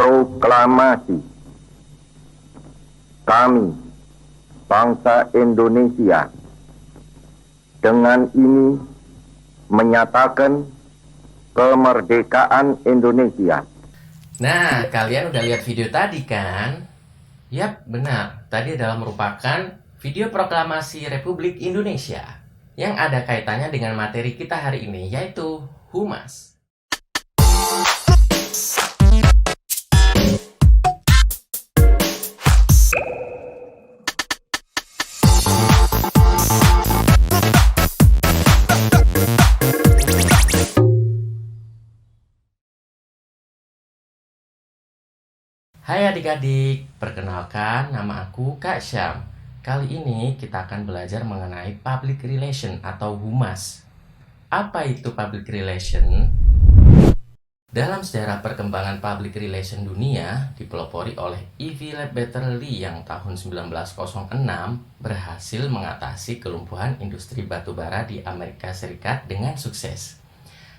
Proklamasi. Kami, bangsa Indonesia, dengan ini menyatakan kemerdekaan Indonesia. Nah, kalian udah lihat video tadi kan? Yap, benar. Tadi adalah merupakan video proklamasi Republik Indonesia yang ada kaitannya dengan materi kita hari ini, yaitu Humas. Hai adik-adik, perkenalkan nama aku Kak Syam. Kali ini kita akan belajar mengenai public relation atau humas. Apa itu public relation? Dalam sejarah perkembangan public relation dunia, dipelopori oleh E.V. Ledbetter-Lee yang tahun 1906 berhasil mengatasi kelumpuhan industri batubara di Amerika Serikat dengan sukses.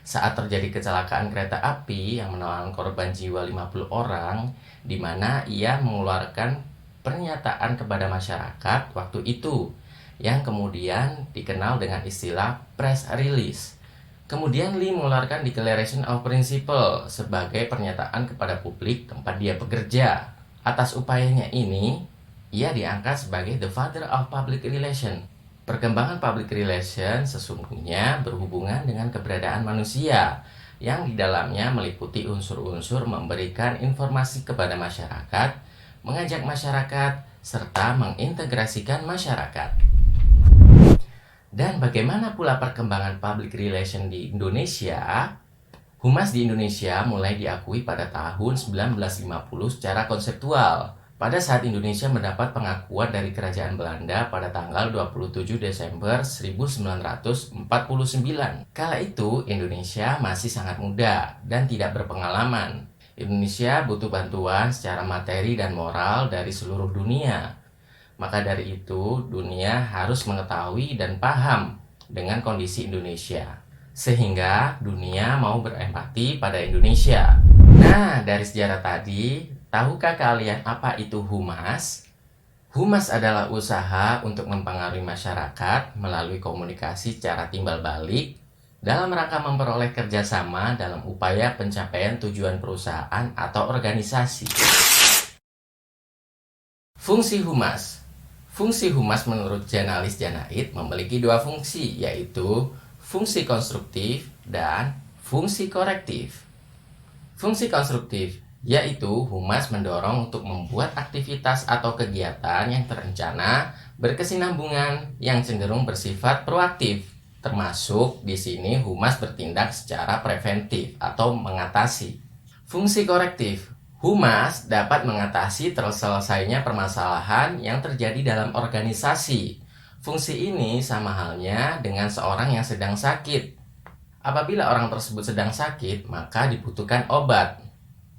Saat terjadi kecelakaan kereta api yang menelan korban jiwa 50 orang, di mana ia mengeluarkan pernyataan kepada masyarakat waktu itu, yang kemudian dikenal dengan istilah press release. Kemudian Lee mengeluarkan Declaration of Principle sebagai pernyataan kepada publik tempat dia bekerja. Atas upayanya ini, ia diangkat sebagai the father of public relation. Perkembangan public relation sesungguhnya berhubungan dengan keberadaan manusia yang di dalamnya meliputi unsur-unsur memberikan informasi kepada masyarakat, mengajak masyarakat, serta mengintegrasikan masyarakat. Dan bagaimana pula perkembangan public relation di Indonesia? Humas di Indonesia mulai diakui pada tahun 1950 secara konseptual. Pada saat Indonesia mendapat pengakuan dari Kerajaan Belanda pada tanggal 27 Desember 1949. Kala itu Indonesia masih sangat muda dan tidak berpengalaman. Indonesia butuh bantuan secara materi dan moral dari seluruh dunia. Maka dari itu dunia harus mengetahui dan paham dengan kondisi Indonesia, sehingga dunia mau berempati pada Indonesia. Nah, dari sejarah tadi, tahukah kalian apa itu humas? Humas adalah usaha untuk mempengaruhi masyarakat melalui komunikasi secara timbal balik dalam rangka memperoleh kerjasama dalam upaya pencapaian tujuan perusahaan atau organisasi. Fungsi humas. Fungsi humas menurut Janalis Janait memiliki dua fungsi, yaitu fungsi konstruktif dan fungsi korektif. Fungsi konstruktif yaitu humas mendorong untuk membuat aktivitas atau kegiatan yang terencana, berkesinambungan, yang cenderung bersifat proaktif. Termasuk di sini humas bertindak secara preventif atau mengatasi. Fungsi korektif. Humas dapat mengatasi terselesainya permasalahan yang terjadi dalam organisasi. Fungsi ini sama halnya dengan seorang yang sedang sakit. Apabila orang tersebut sedang sakit, maka dibutuhkan obat.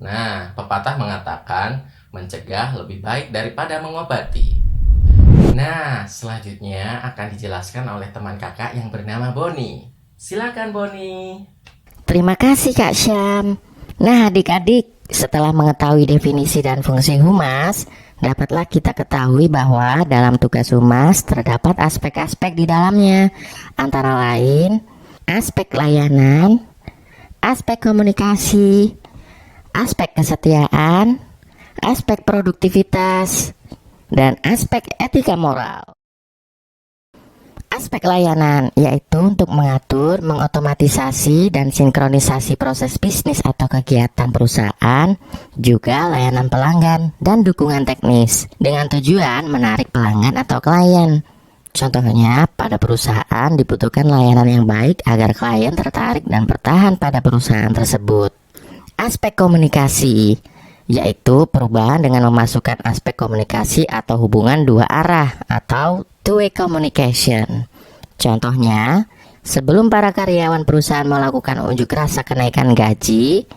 Nah, pepatah mengatakan mencegah lebih baik daripada mengobati. Nah, selanjutnya akan dijelaskan oleh teman kakak yang bernama Boni. Silakan Boni. Terima kasih Kak Syam. Nah adik-adik, setelah mengetahui definisi dan fungsi humas, dapatlah kita ketahui bahwa dalam tugas humas terdapat aspek-aspek di dalamnya, antara lain aspek layanan, aspek komunikasi, aspek kesetiaan, aspek produktivitas, dan aspek etika moral. Aspek layanan yaitu untuk mengatur, mengotomatisasi, dan sinkronisasi proses bisnis atau kegiatan perusahaan, juga layanan pelanggan dan dukungan teknis dengan tujuan menarik pelanggan atau klien. Contohnya, pada perusahaan dibutuhkan layanan yang baik agar klien tertarik dan bertahan pada perusahaan tersebut. Aspek komunikasi yaitu perubahan dengan memasukkan aspek komunikasi atau hubungan dua arah atau two-way communication. Contohnya, sebelum para karyawan perusahaan melakukan unjuk rasa kenaikan gaji,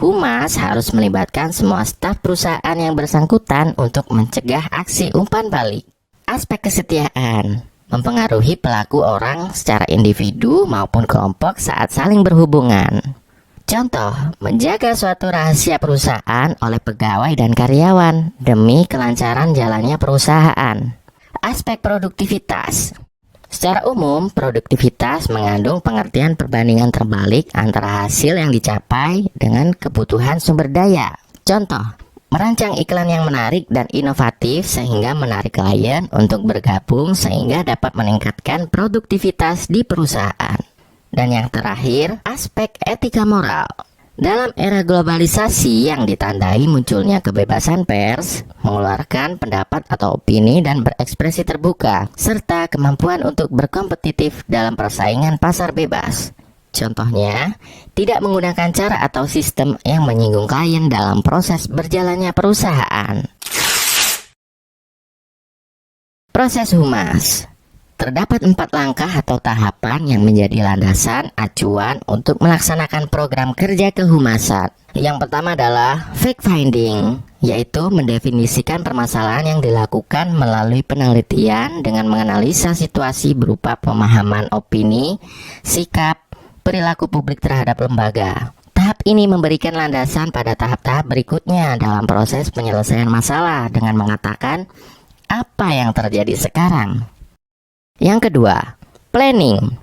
humas harus melibatkan semua staf perusahaan yang bersangkutan untuk mencegah aksi umpan balik. Aspek kesetiaan mempengaruhi pelaku orang secara individu maupun kelompok saat saling berhubungan. Contoh, menjaga suatu rahasia perusahaan oleh pegawai dan karyawan demi kelancaran jalannya perusahaan. Aspek produktivitas. Secara umum, produktivitas mengandung pengertian perbandingan terbalik antara hasil yang dicapai dengan kebutuhan sumber daya. Contoh, merancang iklan yang menarik dan inovatif sehingga menarik klien untuk bergabung sehingga dapat meningkatkan produktivitas di perusahaan. Dan yang terakhir, aspek etika moral. Dalam era globalisasi yang ditandai munculnya kebebasan pers, mengeluarkan pendapat atau opini dan berekspresi terbuka, serta kemampuan untuk berkompetitif dalam persaingan pasar bebas. Contohnya, tidak menggunakan cara atau sistem yang menyinggung klien dalam proses berjalannya perusahaan. Proses humas. Terdapat 4 langkah atau tahapan yang menjadi landasan acuan untuk melaksanakan program kerja kehumasan. Yang pertama adalah fact finding, yaitu mendefinisikan permasalahan yang dilakukan melalui penelitian dengan menganalisa situasi berupa pemahaman opini, sikap, perilaku publik terhadap lembaga. Tahap ini memberikan landasan pada tahap-tahap berikutnya dalam proses penyelesaian masalah dengan mengatakan apa yang terjadi sekarang. Yang kedua, planning,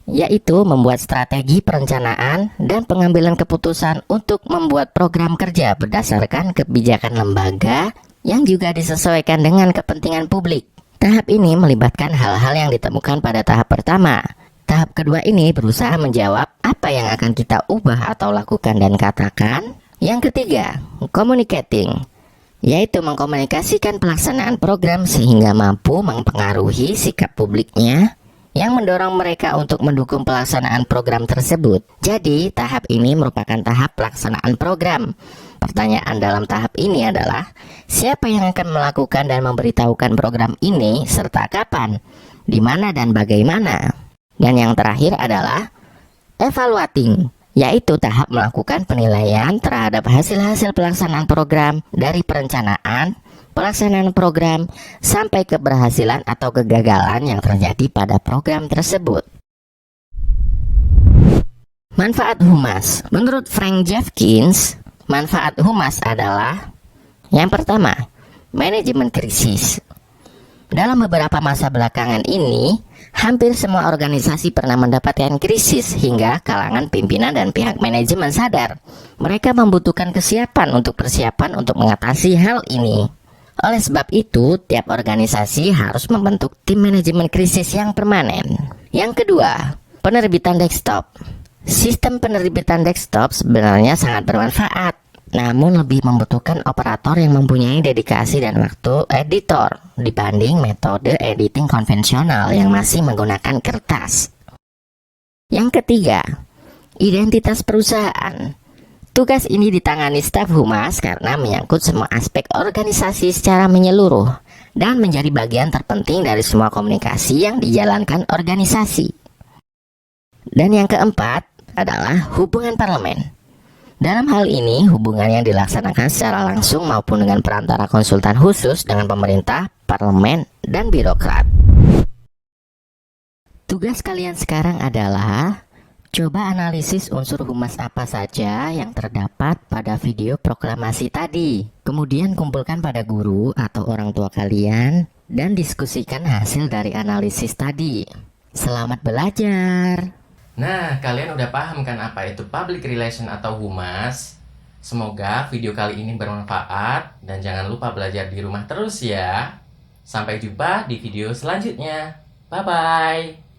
yaitu membuat strategi perencanaan dan pengambilan keputusan untuk membuat program kerja berdasarkan kebijakan lembaga yang juga disesuaikan dengan kepentingan publik. Tahap ini melibatkan hal-hal yang ditemukan pada tahap pertama. Tahap kedua ini berusaha menjawab apa yang akan kita ubah atau lakukan dan katakan. Yang ketiga, communicating, yaitu mengkomunikasikan pelaksanaan program sehingga mampu mempengaruhi sikap publiknya yang mendorong mereka untuk mendukung pelaksanaan program tersebut. Jadi, tahap ini merupakan tahap pelaksanaan program. Pertanyaan dalam tahap ini adalah, siapa yang akan melakukan dan memberitahukan program ini serta kapan, di mana dan bagaimana? Dan yang terakhir adalah evaluating, yaitu tahap melakukan penilaian terhadap hasil-hasil pelaksanaan program dari perencanaan, pelaksanaan program, sampai keberhasilan atau kegagalan yang terjadi pada program tersebut. Manfaat humas. Menurut Frank Jeffkins, manfaat humas adalah yang pertama, manajemen krisis. Dalam beberapa masa belakangan ini, hampir semua organisasi pernah mendapatkan krisis hingga kalangan pimpinan dan pihak manajemen sadar mereka membutuhkan persiapan untuk mengatasi hal ini. Oleh sebab itu, tiap organisasi harus membentuk tim manajemen krisis yang permanen. Yang kedua, penerbitan desktop. Sistem penerbitan desktop sebenarnya sangat bermanfaat, namun lebih membutuhkan operator yang mempunyai dedikasi dan waktu editor dibanding metode editing konvensional yang masih menggunakan kertas. Yang ketiga, identitas perusahaan. Tugas ini ditangani staf humas karena menyangkut semua aspek organisasi secara menyeluruh dan menjadi bagian terpenting dari semua komunikasi yang dijalankan organisasi. Dan yang keempat adalah hubungan parlemen. Dalam hal ini, hubungan yang dilaksanakan secara langsung maupun dengan perantara konsultan khusus dengan pemerintah, parlemen, dan birokrat. Tugas kalian sekarang adalah coba analisis unsur humas apa saja yang terdapat pada video proklamasi tadi. Kemudian kumpulkan pada guru atau orang tua kalian dan diskusikan hasil dari analisis tadi. Selamat belajar! Nah, kalian udah paham kan apa itu public relation atau humas? Semoga video kali ini bermanfaat dan jangan lupa belajar di rumah terus ya. Sampai jumpa di video selanjutnya. Bye-bye.